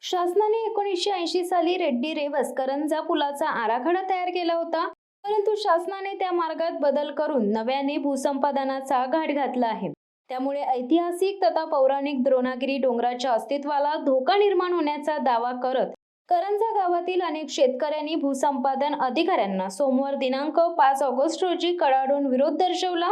शासनाने 1980 साली रेड्डी रेवस करंजा पुलाचा आराखडा तयार केला होता, परंतु शासनाने त्या मार्गात बदल करून नव्याने भूसंपादनाचा घाट घातला आहे। त्यामुळे ऐतिहासिक तथा पौराणिक द्रोणागिरी डोंगराच्या अस्तित्वाला धोका निर्माण होण्याचा दावा करत करंजा गावातील अनेक शेतकऱ्यांनी भूसंपादन अधिकाऱ्यांना सोमवार दिनांक 5 ऑगस्ट रोजी कडाडून विरोध दर्शवला।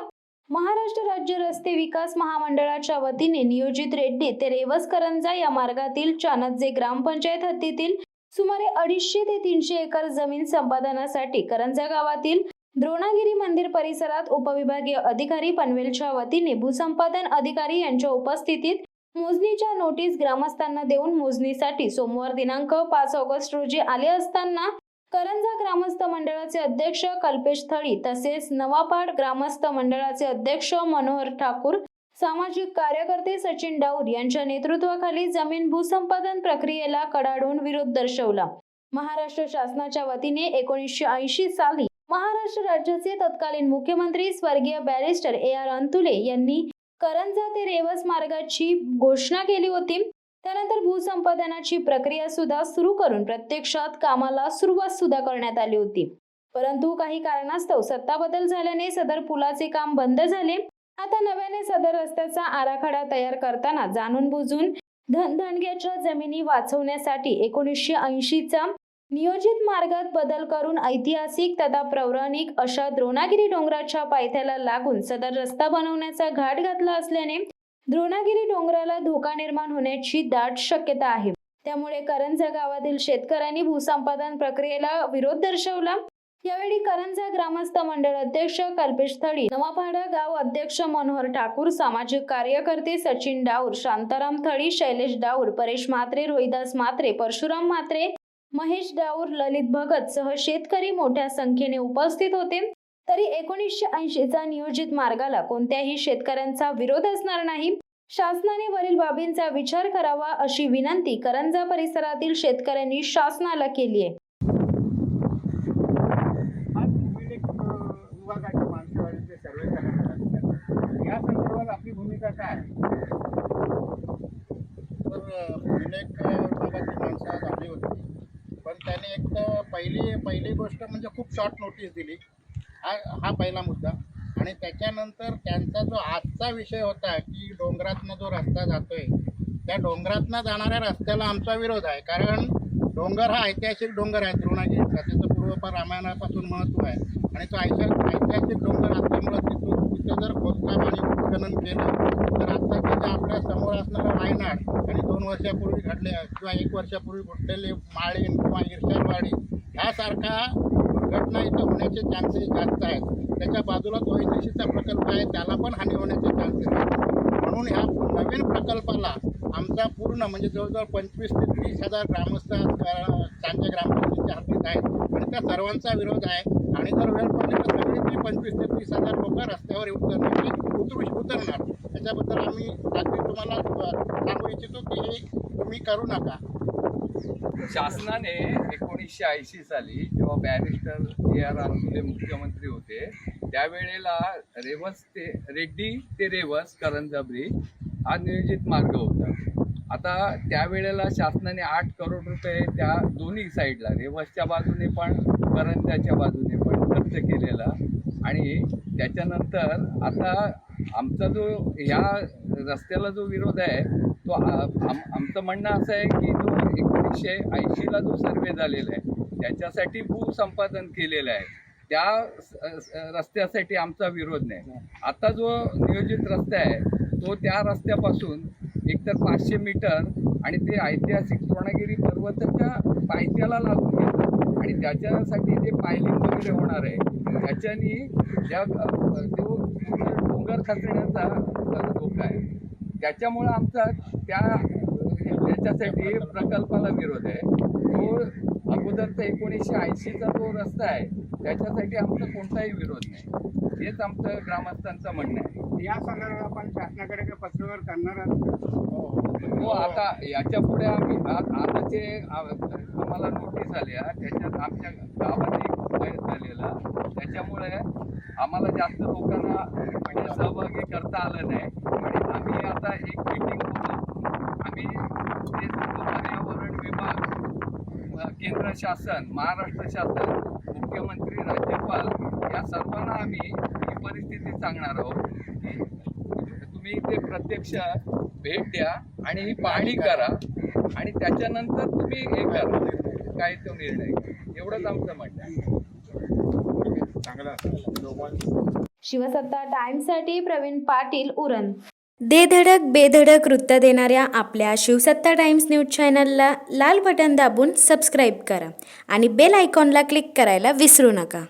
महाराष्ट्र राज्य रस्ते विकास महामंडळाच्या वतीने नियोजित रेड्डी ते रेवस करंजा या मार्गातील चानदजे ग्रामपंचायत हद्दीतील सुमारे 250 ते 300 एकर जमीन संपादनासाठी करंजा गावातील द्रोणागिरी मंदिर परिसरात उपविभागीय अधिकारी पनवेलच्या वतीने भूसंपादन अधिकारी यांच्या उपस्थितीत मोजणीच्या नोटीस ग्रामस्थांना देऊन मोजणीसाठी सोमवार दिनांक 5 ऑगस्ट रोजी आले असताना करंजा ग्रामस्थ मंडळाचे अध्यक्ष कल्पेश थळी तसेच नवापाड ग्रामस्थ मंडळाचे अध्यक्ष मनोहर ठाकूर, सामाजिक कार्यकर्ते सचिन डाऊर यांच्या नेतृत्वाखाली जमीन भूसंपादन प्रक्रियेला कडाडून विरोध दर्शवला। महाराष्ट्र शासनाच्या वतीने 1980 साली महाराष्ट्र राज्याचे तत्कालीन मुख्यमंत्री स्वर्गीय बॅरिस्टर AR अंतुले यांनी करंजा ते रेवस मार्गाची घोषणा केली होती। त्यानंतर भूसंपादनाची प्रक्रिया सुद्धा सुरू करून प्रत्यक्षात कामाला सुरुवात सुद्धा करण्यात आली होती, परंतु काही कारणास्तव सत्ता बदल झाल्याने सदर पुलाचे काम बंद झाले। आता नव्याने सदर रस्त्याचा आराखडा तयार करताना जाणून बुजून धनधानग्याच्या जमिनी वाचवण्यासाठी 1980 चा नियोजित मार्गात बदल करून ऐतिहासिक तथा पौराणिक अशा द्रोणागिरी डोंगराच्या पायथ्याला लागून सदर रस्ता बनवण्याचा घाट घातला असल्याने द्रोणागिरी डोंगराला धोका निर्माण होण्याची दाट शक्यता आहे। त्यामुळे करंजा गावातील शेतकऱ्यांनी भूसंपादन प्रक्रियेला विरोध दर्शवला। यावेळी करंजा ग्रामस्थ मंडळ अध्यक्ष कल्पेश थळी, नवापाडा गाव अध्यक्ष मनोहर ठाकूर, सामाजिक कार्यकर्ते सचिन डाऊर, शांताराम थळी, शैलेश डाऊर, परेश म्हात्रे, रोहिदास म्हात्रे, परशुराम म्हात्रे, महेश डाऊर, ललित भगत सह शेतकरी मोठ्या संख्येने उपस्थित होते। तरी 1980 चा नियोजित मार्गाला कोणत्याही शेतकऱ्यांचा विरोध असणार नाही। शासनाने वरील बाबींचा विचार करावा अशी विनंती करंजा परिसरातील शेतकऱ्यांनी शासनाला केली आहे। या संदर्भात आपली भूमिका काय? विभागाची माणसं आज आली होती, पण त्याने एक तर पहिली गोष्ट म्हणजे खूप शॉर्ट नोटीस दिली। हा पहिला मुद्दा। आणि त्याच्यानंतर त्यांचा जो आजचा विषय होता की डोंगरातनं जो रस्ता जातोय त्या डोंगरातनं जाणाऱ्या रस्त्याला आमचा विरोध आहे। कारण डोंगर हा ऐतिहासिक डोंगर आहे द्रोणागिरीचा, त्याचं पूर्वपार रामायणापासून महत्त्व आहे आणि तो ऐतिहासिक डोंगर असल्यामुळं तिथं जर खोदकाम आणि उत्खनन केलं तर आत्ताचे जे आपल्या समोर असणारं वायनाड आणि 2 वर्षापूर्वी घडले किंवा 1 वर्षापूर्वी घडलेले माळीण किंवा इर्षालवाडी ह्यासारखा दुर्घटना इथं होण्याचे चान्सेस जास्त आहेत। त्याच्या बाजूला ONGCचा प्रकल्प आहे, त्याला पण हानी होण्याचे चान्सेस आहेत। म्हणून ह्या नवीन प्रकल्पाला आमचा पूर्ण म्हणजे जवळजवळ 25 ते 30 हजार ग्रामस्थ चांगल्या ग्रामपंचायतीच्या हद्दीत आहेत आणि त्या सर्वांचा विरोध आहे। आणि जर वेळ पडली तर सगळी 25 ते 30 हजार लोक रस्त्यावर उतरणार। त्याच्याबद्दल आम्ही अगदी तुम्हाला सांगू इच्छितो की हे तुम्ही करू नका। शासनाने 1980 साली जेव्हा बॅरिस्टर AR अंतुले मुख्यमंत्री होते त्यावेळेला रेड्डी ते रेवस करंजा ब्रिज हा नियोजित मार्ग होता। आता त्यावेळेला शासनाने 8 करोड रुपये त्या दोन्ही साईडला रेवसच्या बाजूने पण करंजाच्या बाजूने पण खर्च केलेला। आणि त्याच्यानंतर आता आमचा जो ह्या रस्त्याला जो विरोध आहे तो आमचं म्हणणं असं आहे की जो 1980ला जो सर्वे झालेला आहे त्याच्यासाठी भूसंपादन केलेलं आहे त्या रस्त्यासाठी आमचा विरोध नाही। आता जो नियोजित रस्ता आहे तो त्या रस्त्यापासून एकतर 500 मीटर आणि ते ऐतिहासिक द्रोणागिरी पर्वताच्या पायथ्याला लागून गेलं आणि त्याच्यासाठी जे पायलिंग वगैरे होणार आहे त्याच्यानी त्या तो डोंगर खचण्याचा धोका आहे। त्याच्यामुळं आमचा त्याच्यासाठी प्रकल्पाला विरोध आहे। तो अगोदरचा 1980चा जो रस्ता आहे त्याच्यासाठी आमचा कोणताही विरोध नाही, हेच आमचं ग्रामस्थांचं म्हणणं आहे। या संदर्भात आपण शासनाकडे काही पत्रव्यवहार करणार आहात? हो, आता याच्या पुढे आम्ही आता जे आम्हाला नोटीस आल्या त्याच्यात आमच्या गावात एक झालेला त्याच्यामुळे आम्हाला जास्त लोकांना सहभागी करता आलं नाही आणि आम्ही आता एक मीटिंग बोलू, आम्ही ते पर्यावरण केंद्र शासन, महाराष्ट्र शासन, मुख्यमंत्री, राज्यपाल या सर्वांना आम्ही ही परिस्थिती सांगणार आहोत की तुम्ही ते प्रत्यक्ष भेट द्या आणि ही पाहणी करा आणि त्याच्यानंतर तुम्ही हे करा, काय तो निर्णय घ्या. एवढंच आमचं म्हणणं आहे. शिवसत्ता टाइम्ससाठी प्रवीण पाटील, उरण. दे धडक बेधडक वृत्त देणाऱ्या आपल्या शिवसत्ता टाइम्स न्यूज चॅनलला लाल बटन दाबून सबस्क्राईब करा आणि बेल आयकॉनला क्लिक करायला विसरू नका.